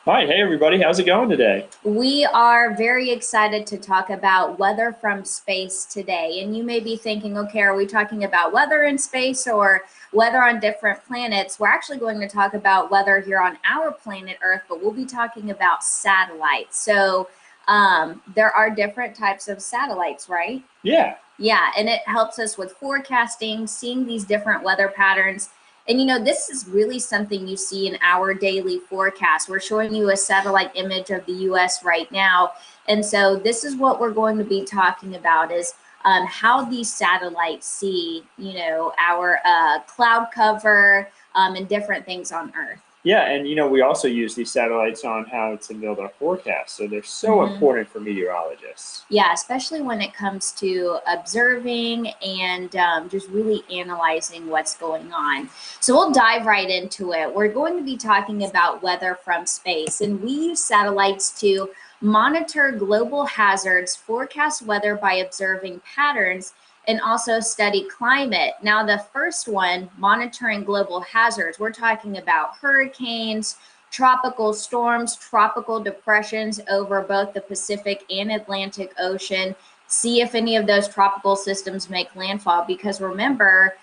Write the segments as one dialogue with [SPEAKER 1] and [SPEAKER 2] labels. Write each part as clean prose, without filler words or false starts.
[SPEAKER 1] Hi, hey everybody, how's it going today?
[SPEAKER 2] We are very excited to talk about weather from space today. And you may be thinking, okay, are we talking about weather in space or weather on different planets? We're actually going to talk about weather here on our planet Earth, but we'll be talking about satellites. There are different types of satellites, right?
[SPEAKER 1] Yeah,
[SPEAKER 2] Yeah, and it helps us with forecasting, seeing these different weather patterns. And this is really something you see in our daily forecast. We're showing you a satellite image of the US right now. And so this is what we're going to be talking about is how these satellites see, our cloud cover and different things on Earth.
[SPEAKER 1] yeah, and we also use these satellites on how to build our forecast, so they're so
[SPEAKER 2] Mhm.
[SPEAKER 1] important for meteorologists.
[SPEAKER 2] Yeah, especially when it comes to observing and just really analyzing what's going on. So we'll dive right into it. We're going to be talking about weather from space, and we use satellites to monitor global hazards, forecast weather by observing patterns, and also study climate. Now, the first one, monitoring global hazards, we're talking about hurricanes, tropical storms, tropical depressions over both the Pacific and Atlantic Ocean. See if any of those tropical systems make landfall, because remember,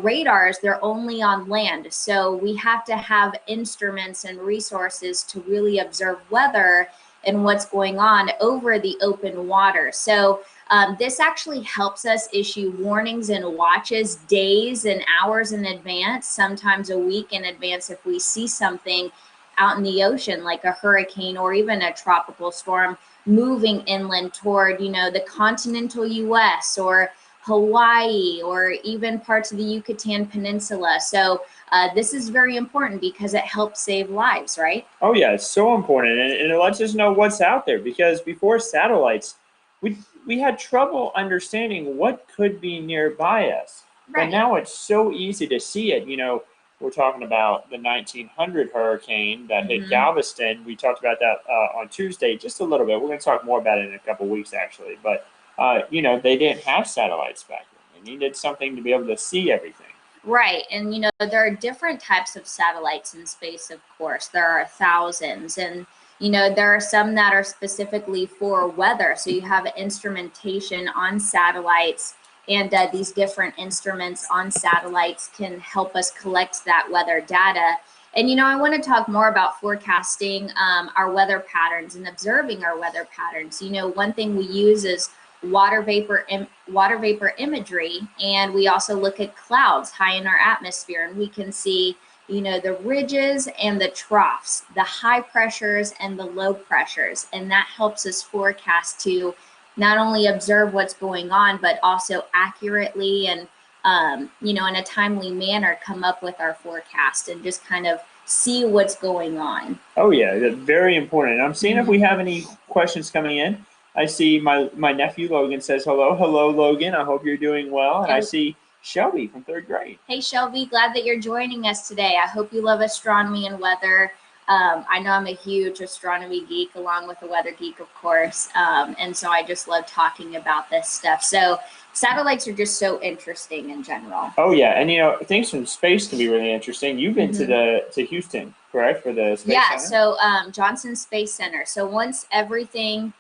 [SPEAKER 2] radars, they're only on land. So we have to have instruments and resources to really observe weather and what's going on over the open water. So this actually helps us issue warnings and watches days and hours in advance, sometimes a week in advance if we see something out in the ocean, like a hurricane or even a tropical storm moving inland toward, the continental US or Hawaii or even parts of the Yucatan Peninsula. So this is very important because it helps save lives, right?
[SPEAKER 1] Oh yeah, it's so important, and it lets us know what's out there because before satellites, we had trouble understanding what could be nearby us, but
[SPEAKER 2] Right.
[SPEAKER 1] now it's so easy to see it. We're talking about the 1900 hurricane that hit
[SPEAKER 2] Mm-hmm.
[SPEAKER 1] Galveston. We talked about that on Tuesday just a little bit. We're going to talk more about it in a couple weeks, actually. But they didn't have satellites back then. They needed something to be able to see everything.
[SPEAKER 2] Right. And, there are different types of satellites in space, of course. There are thousands. And, there are some that are specifically for weather. So you have instrumentation on satellites, and these different instruments on satellites can help us collect that weather data. And, I want to talk more about forecasting our weather patterns and observing our weather patterns. One thing we use is water vapor imagery, and we also look at clouds high in our atmosphere, and we can see the ridges and the troughs, the high pressures and the low pressures, and that helps us forecast to not only observe what's going on but also accurately and in a timely manner come up with our forecast and just kind of see what's going on.
[SPEAKER 1] Oh yeah, that's very important. And I'm seeing if we
[SPEAKER 2] Mhm.
[SPEAKER 1] have any questions coming in. I see my nephew Logan says hello. Hello, Logan. I hope you're doing well. And I
[SPEAKER 2] And
[SPEAKER 1] see Shelby from third grade.
[SPEAKER 2] hey, Shelby, glad that you're joining us today. I hope you love astronomy and weather. I know I'm a huge astronomy geek, along with a weather geek, of course. And so I just love talking about this stuff. So satellites are just so interesting in general.
[SPEAKER 1] Oh yeah, and things from space can be really interesting. You've been to
[SPEAKER 2] Mhm.
[SPEAKER 1] the Houston, correct, for the Space
[SPEAKER 2] Yeah,
[SPEAKER 1] Center?
[SPEAKER 2] so Johnson Space Center. So once everything,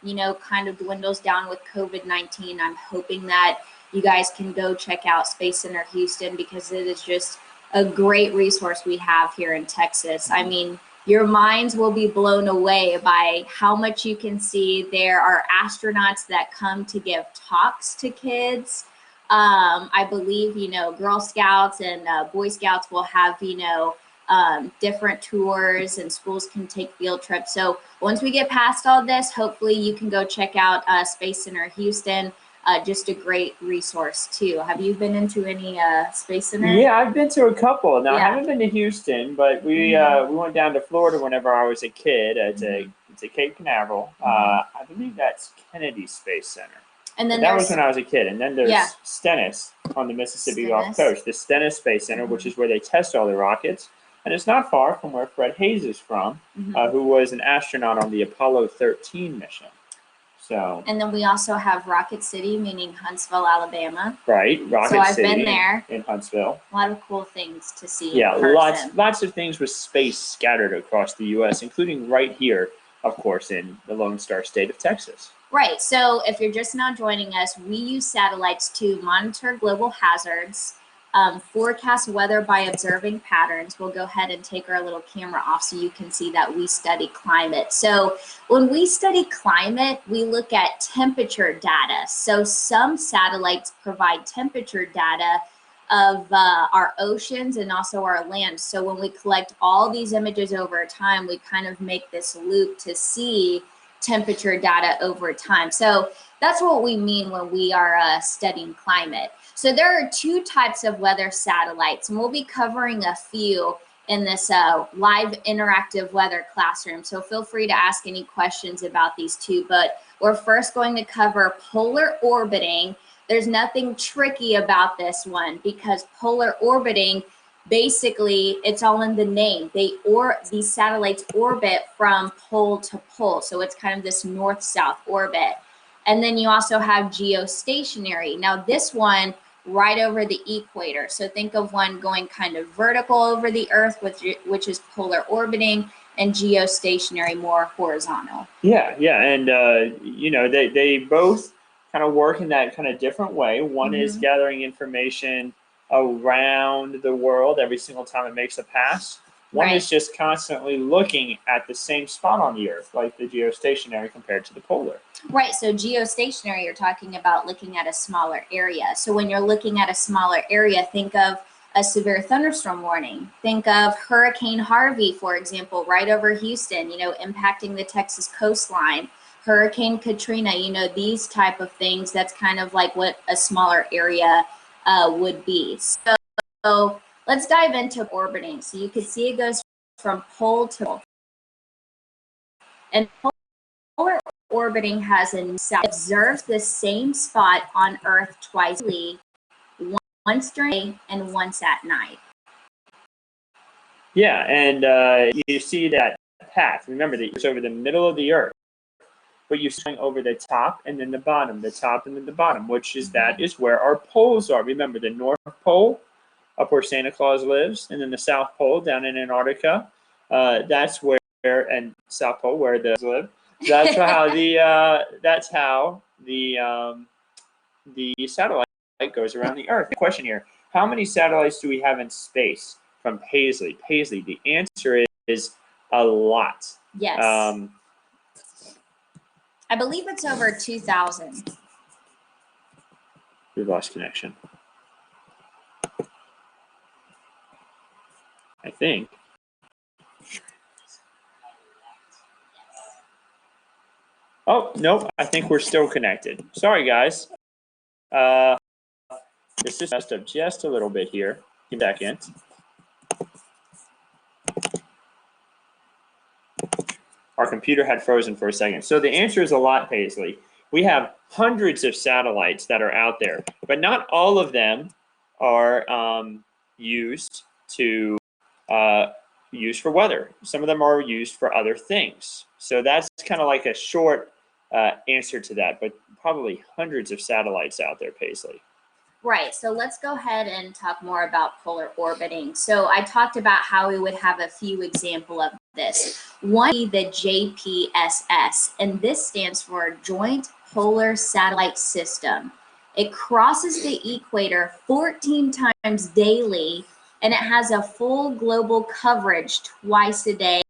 [SPEAKER 2] kind of dwindles down with COVID-19, I'm hoping that you guys can go check out Space Center Houston, because it is just a great resource we have here in Texas. I mean, your minds will be blown away by how much you can see. There are astronauts that come to give talks to kids. I believe, Girl Scouts and Boy Scouts will have, different tours, and schools can take field trips. So once we get past all this, hopefully you can go check out Space Center Houston. Just a great resource too. Have you been into any Space Center?
[SPEAKER 1] Yeah, I've been to a couple. Now I
[SPEAKER 2] Yeah.
[SPEAKER 1] haven't been to Houston, but
[SPEAKER 2] Mm-hmm.
[SPEAKER 1] we went down to Florida whenever I was a kid.
[SPEAKER 2] Mm-hmm.
[SPEAKER 1] It's a Cape Canaveral.
[SPEAKER 2] Mm-hmm.
[SPEAKER 1] I believe that's Kennedy Space Center.
[SPEAKER 2] And
[SPEAKER 1] But
[SPEAKER 2] then
[SPEAKER 1] that was when
[SPEAKER 2] there's,
[SPEAKER 1] I was a kid. And then
[SPEAKER 2] yeah,
[SPEAKER 1] there's Stennis on the Mississippi Gulf
[SPEAKER 2] Stennis.
[SPEAKER 1] Coast, the Stennis Space Center, which
[SPEAKER 2] Mm-hmm.
[SPEAKER 1] is where they test all the rockets. And it's not far from where Fred Hayes is from,
[SPEAKER 2] Mm-hmm.
[SPEAKER 1] who was an astronaut on the Apollo 13 mission. So.
[SPEAKER 2] And then we also have Rocket City, meaning Huntsville, Alabama.
[SPEAKER 1] Right, Rocket
[SPEAKER 2] So I've
[SPEAKER 1] City
[SPEAKER 2] been there.
[SPEAKER 1] in Huntsville.
[SPEAKER 2] A lot of cool things to see.
[SPEAKER 1] Yeah,
[SPEAKER 2] in person.
[SPEAKER 1] lots of things with space scattered across the U.S., including right here, of course, in the Lone Star State of Texas.
[SPEAKER 2] Right. So if you're just now joining us, we use satellites to monitor global hazards, forecast weather by observing patterns. We'll go ahead and take our little camera off so you can see that we study climate. So when we study climate, we look at temperature data. So some satellites provide temperature data of our oceans and also our land. So when we collect all these images over time, we kind of make this loop to see temperature data over time. So that's what we mean when we are studying climate. So there are two types of weather satellites, and we'll be covering a few in this live interactive weather classroom. So feel free to ask any questions about these two, but we're first going to cover polar orbiting. There's nothing tricky about this one because polar orbiting, basically, it's all in the name. These satellites orbit from pole to pole. So it's kind of this north-south orbit. And then you also have geostationary. Now this one right over the equator. So think of one going kind of vertical over the earth, which is polar orbiting, and geostationary, more horizontal.
[SPEAKER 1] Yeah, and they both kind of work in that kind of different way. One is gathering information around the world every single time it makes a pass. One is just constantly looking at the same spot on the Earth, like the geostationary compared to the polar.
[SPEAKER 2] Right, so geostationary, you're talking about looking at a smaller area. So when you're looking at a smaller area, think of a severe thunderstorm warning. Think of Hurricane Harvey, for example, right over Houston, impacting the Texas coastline. Hurricane Katrina, these type of things, that's kind of like what a smaller area would be. So let's dive into orbiting. So you can see it goes from pole to pole. And polar orbiting observes the same spot on Earth twice daily, once during the day and once at night.
[SPEAKER 1] Yeah, and you see that path. Remember that it's over the middle of the Earth, but you're swing over the top and then the bottom, the top and then the bottom, that is where our poles are. Remember the North Pole, up where Santa Claus lives, and then the South Pole down in Antarctica. That's where, and South Pole where the live. That's how the satellite goes around the Earth. Question here: how many satellites do we have in space from Paisley? The answer is a lot.
[SPEAKER 2] Yes. I believe it's over 2,000.
[SPEAKER 1] We've lost connection. I think. Oh, nope, I think we're still connected. Sorry, guys. This is messed up just a little bit here. Give me a second. Our computer had frozen for a second. So the answer is a lot, Paisley. We have hundreds of satellites that are out there, but not all of them are used for weather. Some of them are used for other things. So that's kind of like a short answer to that, but probably hundreds of satellites out there, Paisley.
[SPEAKER 2] Right, so let's go ahead and talk more about polar orbiting. So I talked about how we would have a few examples of this. One would be the JPSS, and this stands for Joint Polar Satellite System. It crosses the equator 14 times daily, and it has a full global coverage twice a day.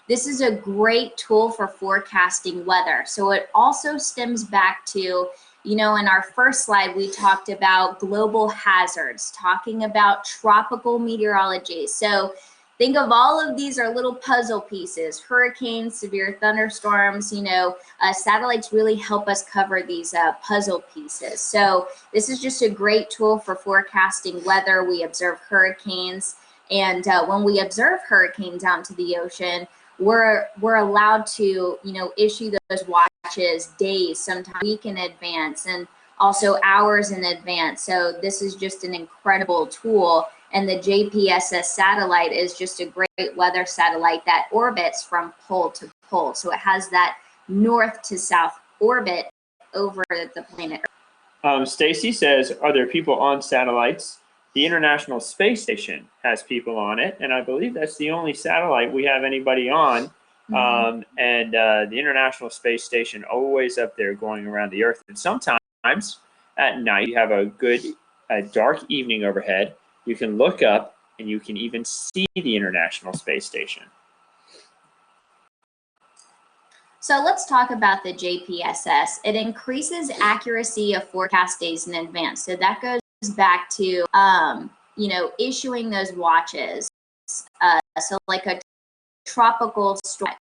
[SPEAKER 2] This is a great tool for forecasting weather. So it also stems back to, in our first slide, we talked about global hazards, talking about tropical meteorology. So think of all of these are little puzzle pieces: hurricanes, severe thunderstorms. Satellites really help us cover these puzzle pieces. So this is just a great tool for forecasting weather. We observe hurricanes, and when we observe hurricanes out into the ocean, we're allowed to, issue those watches days, sometimes a week in advance, and also hours in advance. So this is just an incredible tool. And the JPSS satellite is just a great weather satellite that orbits from pole to pole. So it has that north to south orbit over the planet Earth.
[SPEAKER 1] Stacy says, are there people on satellites? The International Space Station has people on it, and I believe that's the only satellite we have anybody on. And the International Space Station always up there going around the Earth. And sometimes at night, you have a dark evening overhead. You can look up and you can even see the International Space Station.
[SPEAKER 2] So let's talk about the JPSS. It increases accuracy of forecast days in advance. So that goes back to, you know, issuing those watches. So like a tropical stretch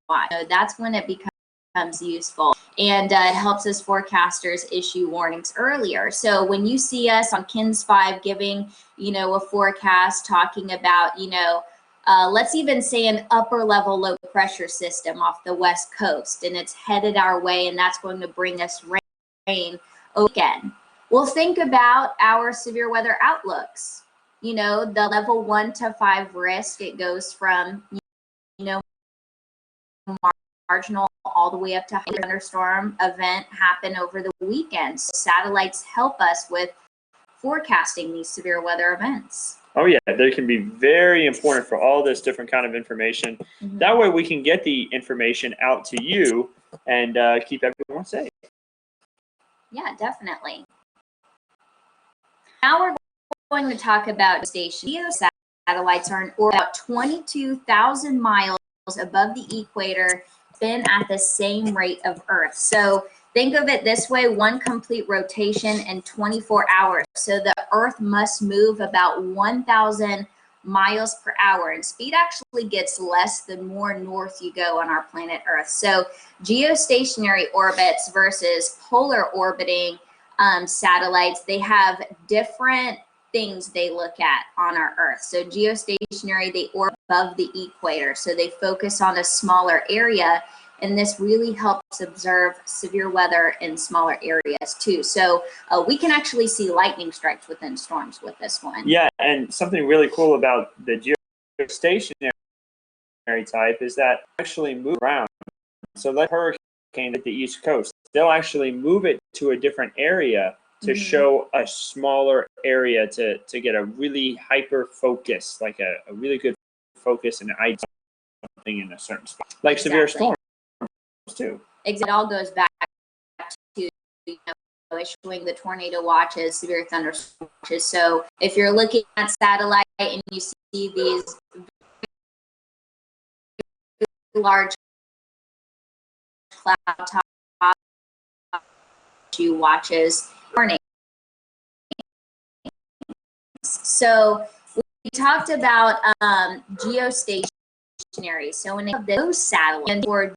[SPEAKER 2] watch, so that's when it becomes useful, and it helps us forecasters issue warnings earlier. So when you see us on KINS 5 giving, you know, a forecast talking about, you know, let's even say an upper level low pressure system off the West Coast, and it's headed our way, and that's going to bring us rain again. Well, think about our severe weather outlooks. You know, the level 1 to 5 risk, it goes from, you know, marginal all the way up to thunderstorm event happen over the weekend. So satellites help us with forecasting these severe weather events.
[SPEAKER 1] Oh yeah, they can be very important for all this different kind of information. That way we can get the information out to you and keep everyone safe.
[SPEAKER 2] Yeah, definitely. Now we're going to talk about geostationary satellites are in orbit about 22,000 miles above the equator, spin at the same rate of Earth. So think of it this way, one complete rotation in 24 hours. So the Earth must move about 1,000 miles per hour, and speed actually gets less the more north you go on our planet Earth. So geostationary orbits versus polar orbiting satellites, they have different things they look at on our Earth. So geostationary, they orbit above the equator, so they focus on a smaller area, and this really helps observe severe weather in smaller areas too. So we can actually see lightning strikes within storms with this one.
[SPEAKER 1] Yeah, and something really cool about the geostationary type is that actually move around. So like hurricane at the East Coast, they'll actually move it to a different area to show a smaller area to get a really hyper focus, like a really good focus and eye something in a certain spot, like severe storms too.
[SPEAKER 2] It all goes back to, you know, issuing the tornado watches, severe thunderstorm watches. So if you're looking at satellite and you see these large cloud top watches, warning. So we talked about geostationary. So when those satellites or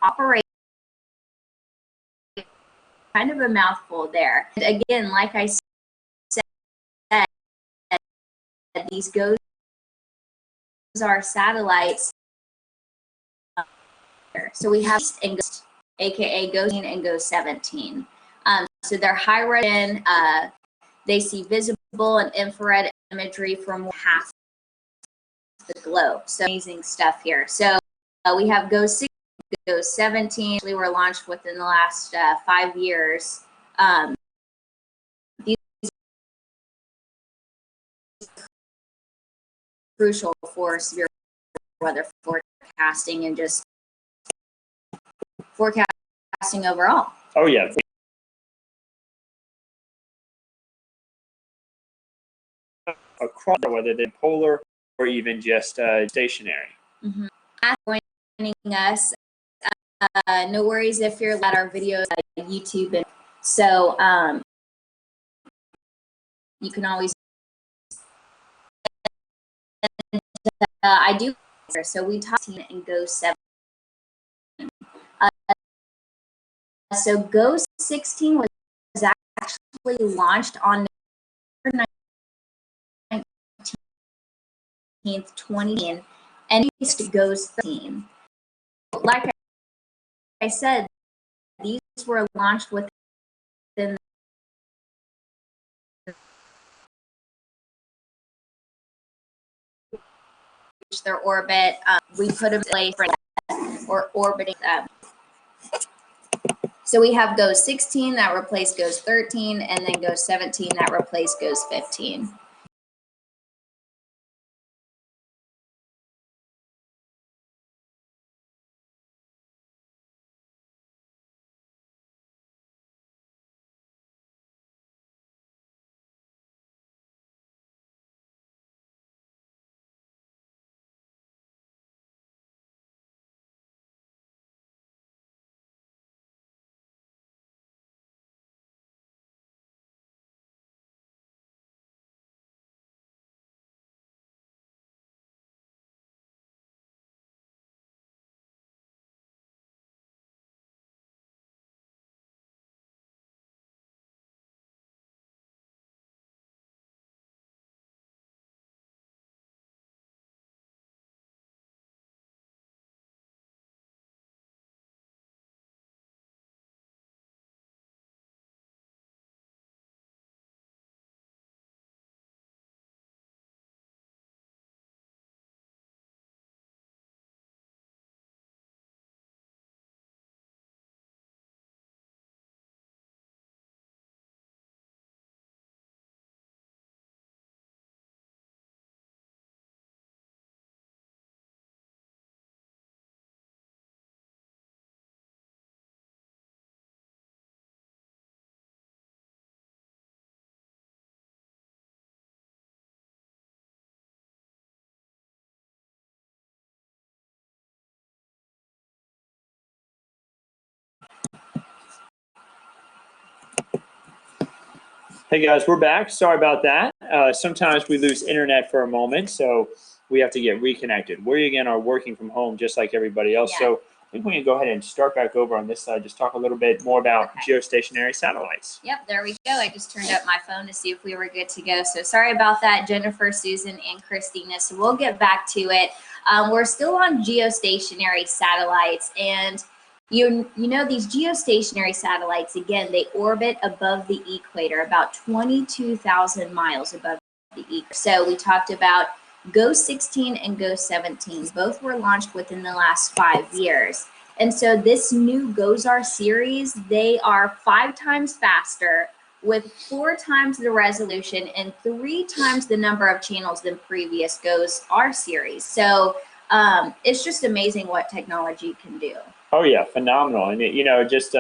[SPEAKER 2] operate, kind of a mouthful there. And again, like I said, these GOES are satellites. So we have GOES, aka GOES and GOES 17. So they're high resolution. They see visible and infrared imagery from half the globe. So amazing stuff here. So we have GOES 6, GOES 17. They were launched within the last 5 years. These are crucial for severe weather forecasting and just forecasting overall.
[SPEAKER 1] Oh yeah. Across, whether they're polar or even just stationary.
[SPEAKER 2] Joining us. No worries if you're at our videos on YouTube, and so you can always. I do. So we talked and GOES 7. So GOES 16 was actually launched on November 19th, 2020, and GOES 13. Like I said, these were launched within their orbit. We put them in place or orbiting them. So we have GOES 16 that replaced GOES 13, and then GOES 17 that replaced GOES 15.
[SPEAKER 1] Hey guys, we're back. Sorry about that. Sometimes we lose internet for a moment, so we have to get reconnected. We again are working from home just like everybody else.
[SPEAKER 2] Yeah.
[SPEAKER 1] So I think we can go ahead and start back over on this side. Just talk a little bit more about geostationary satellites.
[SPEAKER 2] Yep, there we go. I just turned up my phone to see if we were good to go. So sorry about that, Jennifer, Susan, and Christina. So we'll get back to it. We're still on geostationary satellites, and you know these geostationary satellites, again, they orbit above the equator, about 22,000 miles above the equator. So we talked about GOES 16 and GOES 17. Both were launched within the last 5 years. And so this new GOES-R series, they are 5 times faster with 4 times the resolution and 3 times the number of channels than previous GOES-R series. So it's just amazing what technology can do.
[SPEAKER 1] Oh yeah, phenomenal. And you know, just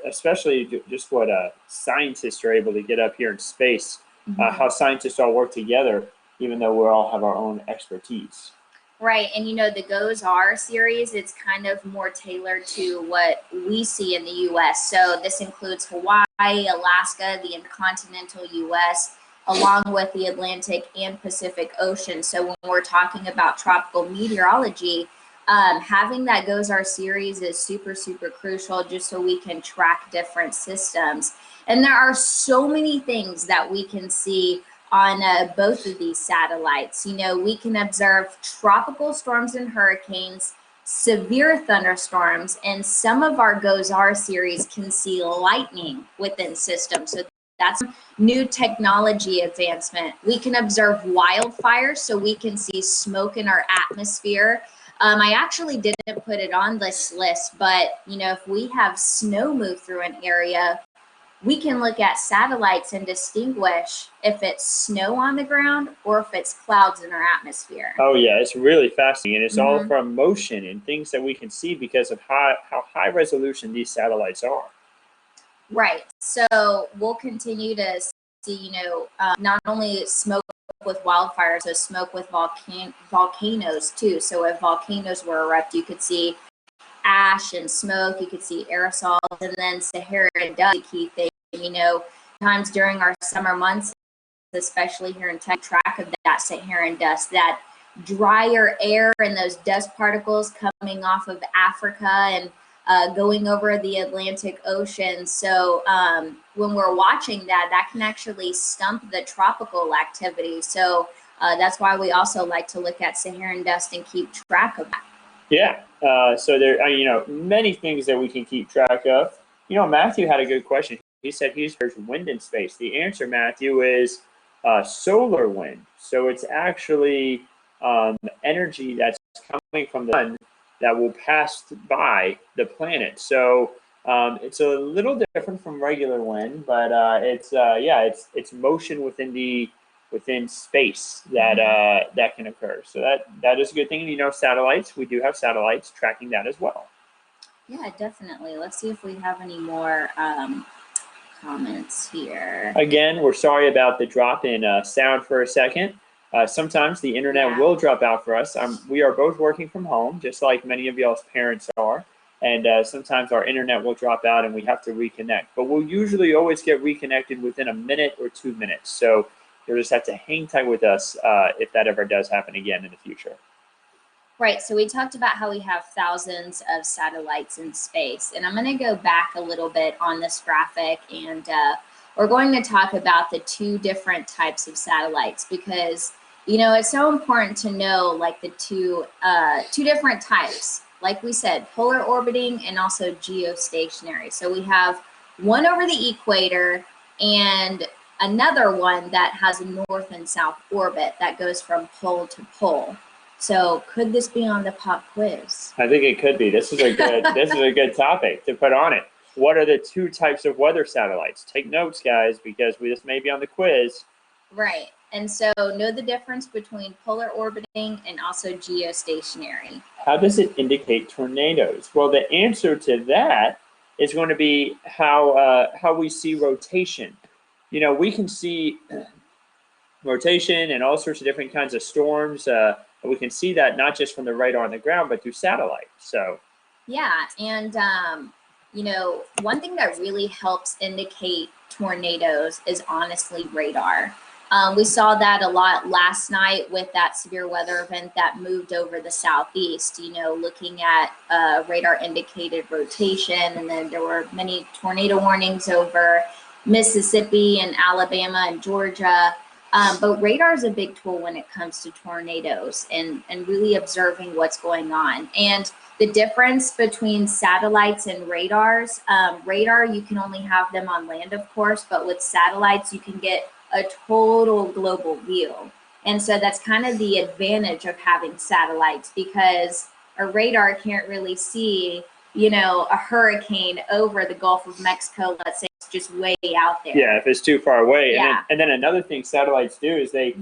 [SPEAKER 1] especially just what scientists are able to get up here in space, how scientists all work together, even though we all have our own expertise.
[SPEAKER 2] Right, and you know, the GOES-R series, it's kind of more tailored to what we see in the U.S. So this includes Hawaii, Alaska, the intercontinental U.S., along with the Atlantic and Pacific Ocean. So when we're talking about tropical meteorology, having that GOES-R series is super, super crucial just so we can track different systems. And there are so many things that we can see on both of these satellites. You know, we can observe tropical storms and hurricanes, severe thunderstorms, and some of our GOES-R series can see lightning within systems. So that's new technology advancement. We can observe wildfires, so we can see smoke in our atmosphere. I actually didn't put it on this list, but you know, if we have snow move through an area, we can look at satellites and distinguish if it's snow on the ground or if it's clouds in our atmosphere.
[SPEAKER 1] Oh yeah, it's really fascinating, and it's all from motion and things that we can see because of how high resolution these satellites are.
[SPEAKER 2] Right. So we'll continue to see, you know, not only smoke with wildfires, so smoke with volcanoes too. So if volcanoes were erupt, you could see ash and smoke, you could see aerosols, and then Saharan dust, the key thing, you know, times during our summer months, especially here in Texas, track of that Saharan dust, that drier air and those dust particles coming off of Africa and going over the Atlantic Ocean. So when we're watching that, that can actually stump the tropical activity. So that's why we also like to look at Saharan dust and keep track of that.
[SPEAKER 1] Yeah, so there are, you know, many things that we can keep track of. You know, Matthew had a good question. He said there's wind in space. The answer, Matthew, is solar wind. So it's actually energy that's coming from the sun that will pass by the planet. So It's a little different from regular wind, but it's motion within space that that can occur. So that is a good thing. And, you know, satellites, we do have satellites tracking that as well.
[SPEAKER 2] Yeah, definitely. Let's see if we have any more comments here.
[SPEAKER 1] Again, we're sorry about the drop in sound for a second. Sometimes the internet will drop out for us. We are both working from home, just like many of y'all's parents are. And sometimes our internet will drop out and we have to reconnect. But we'll usually always get reconnected within a minute or 2 minutes. So you'll just have to hang tight with us if that ever does happen again in the future.
[SPEAKER 2] Right, so we talked about how we have thousands of satellites in space, and I'm going to go back a little bit on this graphic, and we're going to talk about the two different types of satellites, because, you know, it's so important to know, like, the two different types. Like we said, polar orbiting and also geostationary. So we have one over the equator and another one that has a north and south orbit that goes from pole to pole. So could this be on the pop quiz?
[SPEAKER 1] I think it could be. This is a good topic to put on it. What are the two types of weather satellites? Take notes, guys, because this may be on the quiz.
[SPEAKER 2] Right. And so know the difference between polar orbiting and also geostationary.
[SPEAKER 1] How does it indicate tornadoes? Well, the answer to that is going to be how we see rotation. You know, we can see rotation and all sorts of different kinds of storms. We can see that not just from the radar on the ground, but through satellite. So,
[SPEAKER 2] yeah, and you know, one thing that really helps indicate tornadoes is honestly radar. We saw that a lot last night with that severe weather event that moved over the southeast, you know, looking at radar indicated rotation, and then there were many tornado warnings over Mississippi and Alabama and Georgia. But radar is a big tool when it comes to tornadoes and really observing what's going on. And the difference between satellites and radars, radar, you can only have them on land, of course, but with satellites, you can get a total global view. And so that's kind of the advantage of having satellites, because a radar can't really see, you know, a hurricane over the Gulf of Mexico, let's say, it's just way out there.
[SPEAKER 1] Yeah, if it's too far away.
[SPEAKER 2] Yeah.
[SPEAKER 1] And then another thing satellites do is they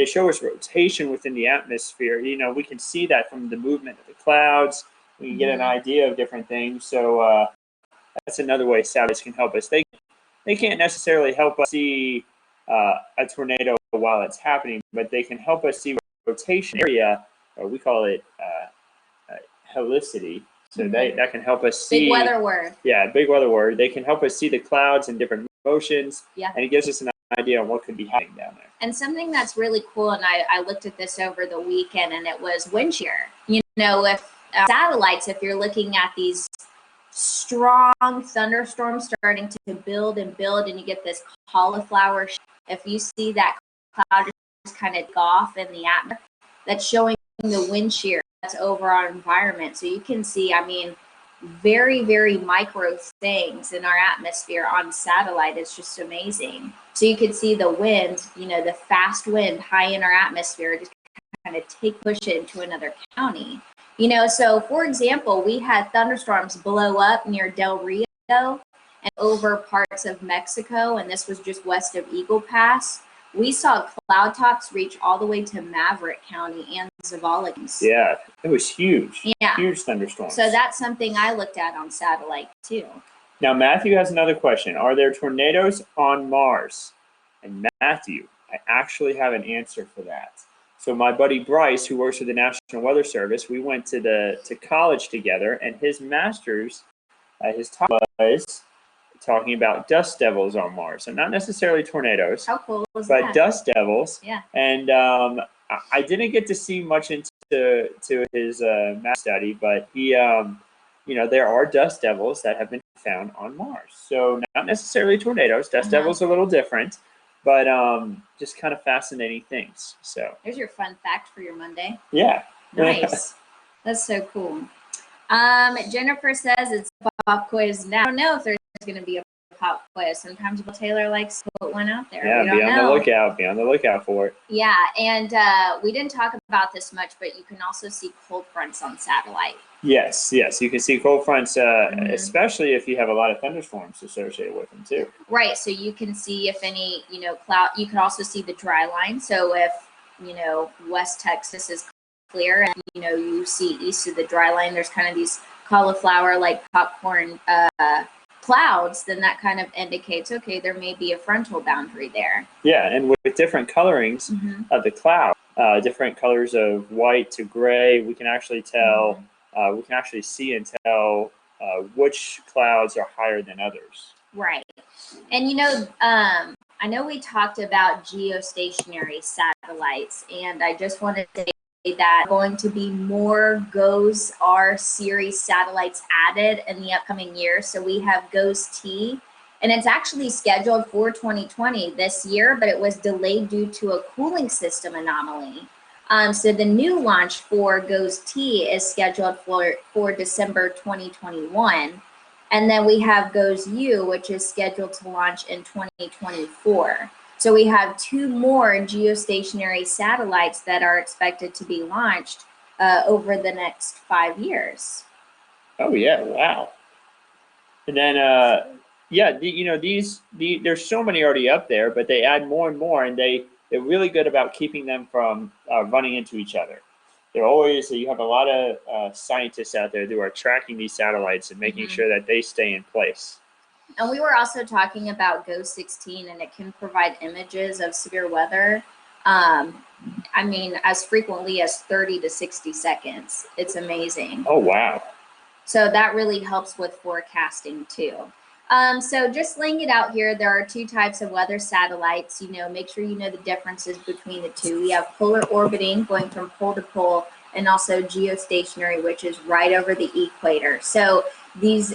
[SPEAKER 1] show us rotation within the atmosphere. You know, we can see that from the movement of the clouds. We can get an idea of different things. So that's another way satellites can help us. They can't necessarily help us see a tornado while it's happening, but they can help us see rotation area, or we call it helicity. So that can help us see.
[SPEAKER 2] Big weather word.
[SPEAKER 1] Yeah, big weather word. They can help us see the clouds and different motions.
[SPEAKER 2] Yeah.
[SPEAKER 1] And it gives us an idea on what could be happening down there.
[SPEAKER 2] And something that's really cool, and I looked at this over the weekend, and it was wind shear. You know, if satellites, if you're looking at these strong thunderstorms starting to build and build, and you get this cauliflower shape, if you see that cloud just kind of go off in the atmosphere, that's showing the wind shear that's over our environment. So you can see, I mean, very, very micro things in our atmosphere on satellite. It's just amazing. So you can see the wind, you know, the fast wind high in our atmosphere, just kind of push it into another county. You know, so for example, we had thunderstorms blow up near Del Rio and over parts of Mexico, and this was just west of Eagle Pass. We saw cloud tops reach all the way to Maverick County and Zavala.
[SPEAKER 1] Yeah, it was huge.
[SPEAKER 2] Yeah.
[SPEAKER 1] Huge thunderstorms.
[SPEAKER 2] So that's something I looked at on satellite too.
[SPEAKER 1] Now, Matthew has another question. Are there tornadoes on Mars? And Matthew, I actually have an answer for that. So my buddy Bryce, who works for the National Weather Service, we went to college together, and his master's, his topic was talking about dust devils on Mars. So not necessarily tornadoes.
[SPEAKER 2] How cool was
[SPEAKER 1] but
[SPEAKER 2] that?
[SPEAKER 1] Dust devils.
[SPEAKER 2] Yeah.
[SPEAKER 1] And I didn't get to see much into his math study, but he, you know, there are dust devils that have been found on Mars. So not necessarily tornadoes. Dust devils are a little different, but just kind of fascinating things. So
[SPEAKER 2] there's your fun fact for your Monday.
[SPEAKER 1] Yeah.
[SPEAKER 2] Nice. That's so cool. Jennifer says it's a pop quiz now. I don't know if there's going to be a pop quiz. Sometimes Bill Taylor likes to put one out there.
[SPEAKER 1] Yeah, be on the lookout. Be on the lookout for it.
[SPEAKER 2] Yeah, and we didn't talk about this much, but you can also see cold fronts on satellite.
[SPEAKER 1] Yes, you can see cold fronts, especially if you have a lot of thunderstorms associated with them too.
[SPEAKER 2] Right, so you can see if any, cloud. You can also see the dry line. So if West Texas is clear, and you see east of the dry line, there's kind of these cauliflower like popcorn clouds, then that kind of indicates, okay, there may be a frontal boundary there.
[SPEAKER 1] Yeah, and with different colorings of the cloud, different colors of white to gray, we can actually tell. We can actually see and tell which clouds are higher than others. Right.
[SPEAKER 2] And I know we talked about geostationary satellites, and I just wanted to say that going to be more GOES-R series satellites added in the upcoming year. So we have GOES-T, and it's actually scheduled for 2020 this year, but it was delayed due to a cooling system anomaly. So the new launch for GOES-T is scheduled for December 2021. And then we have GOES-U, which is scheduled to launch in 2024. So we have 2 more geostationary satellites that are expected to be launched over the next 5 years.
[SPEAKER 1] Oh yeah, wow. And then there's so many already up there, but they add more and more, and they're really good about keeping them from running into each other. You have a lot of scientists out there who are tracking these satellites and making sure that they stay in place.
[SPEAKER 2] And we were also talking about GOES-16, and it can provide images of severe weather. As frequently as 30 to 60 seconds. It's amazing.
[SPEAKER 1] Oh, wow.
[SPEAKER 2] So that really helps with forecasting too. So just laying it out here, there are 2 types of weather satellites. Make sure you know the differences between the 2. We have polar orbiting, going from pole to pole, and also geostationary, which is right over the equator. So these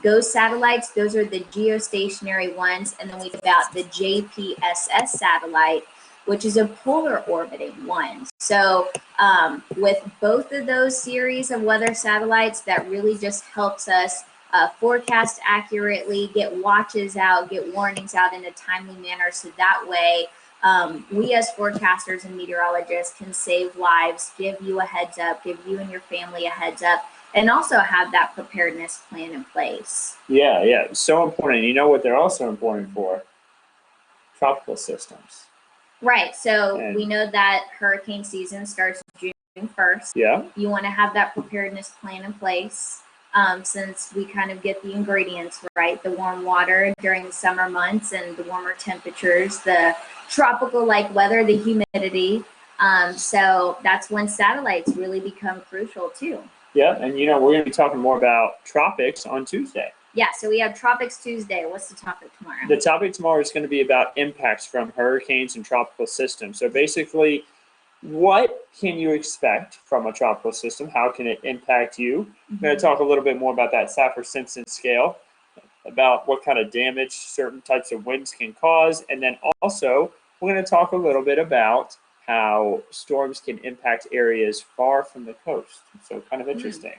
[SPEAKER 2] GOES satellites, those are the geostationary ones. And then we have about the JPSS satellite, which is a polar orbiting one. So with both of those series of weather satellites, that really just helps us forecast accurately, get watches out, get warnings out in a timely manner. So that way, we as forecasters and meteorologists can save lives, give you a heads up, give you and your family a heads up, and also have that preparedness plan in place.
[SPEAKER 1] Yeah, so important. You know what they're also important for? Tropical systems.
[SPEAKER 2] Right, so we know that hurricane season starts June 1st.
[SPEAKER 1] Yeah.
[SPEAKER 2] You want to have that preparedness plan in place. Since we kind of get the ingredients right, the warm water during the summer months and the warmer temperatures, the tropical-like weather, the humidity. So that's when satellites really become crucial too.
[SPEAKER 1] Yeah, and we're going to be talking more about tropics on Tuesday.
[SPEAKER 2] Yeah, so we have Tropics Tuesday. What's the topic tomorrow?
[SPEAKER 1] The topic tomorrow is going to be about impacts from hurricanes and tropical systems. So basically, what can you expect from a tropical system? How can it impact you? We're going to talk a little bit more about that Saffir-Simpson scale, about what kind of damage certain types of winds can cause. And then also, we're going to talk a little bit about how storms can impact areas far from the coast. So kind of interesting.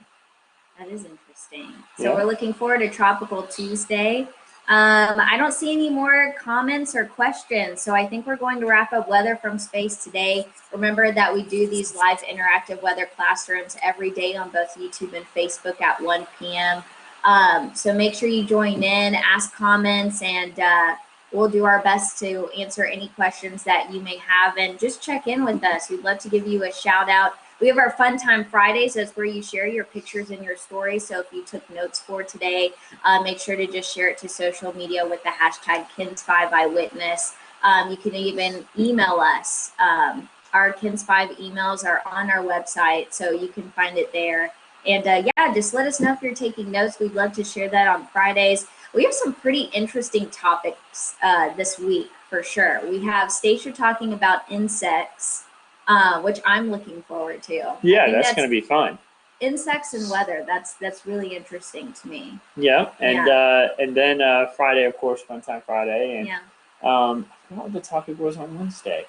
[SPEAKER 2] That is interesting. So we're looking forward to Tropical Tuesday. I don't see any more comments or questions, so I think we're going to wrap up Weather from Space today. Remember that we do these live interactive weather classrooms every day on both YouTube and Facebook at 1 p.m. So make sure you join in, ask comments, and we'll do our best to answer any questions that you may have. And just check in with us. We'd love to give you a shout out. We have our Fun Time Fridays. That's where you share your pictures and your stories. So if you took notes for today, make sure to just share it to social media with the hashtag KINS5Eyewitness. You can even email us. Our KINS5 emails are on our website, so you can find it there. And just let us know if you're taking notes. We'd love to share that on Fridays. We have some pretty interesting topics this week for sure. We have Stacia talking about insects, which I'm looking forward to.
[SPEAKER 1] Yeah, that's going to be fun.
[SPEAKER 2] Insects and weather. That's really interesting to me.
[SPEAKER 1] Yeah, and then Friday, of course, Fun Time Friday. And, I forgot what the topic was on Wednesday.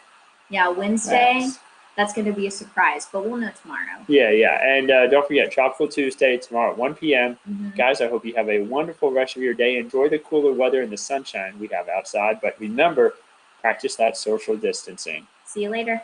[SPEAKER 2] Yeah, Wednesday. That's going to be a surprise, but we'll know tomorrow.
[SPEAKER 1] Yeah, and don't forget, Tropical Tuesday tomorrow at 1 p.m.
[SPEAKER 2] Mhm.
[SPEAKER 1] Guys, I hope you have a wonderful rest of your day. Enjoy the cooler weather and the sunshine we have outside, but remember, practice that social distancing.
[SPEAKER 2] See you later.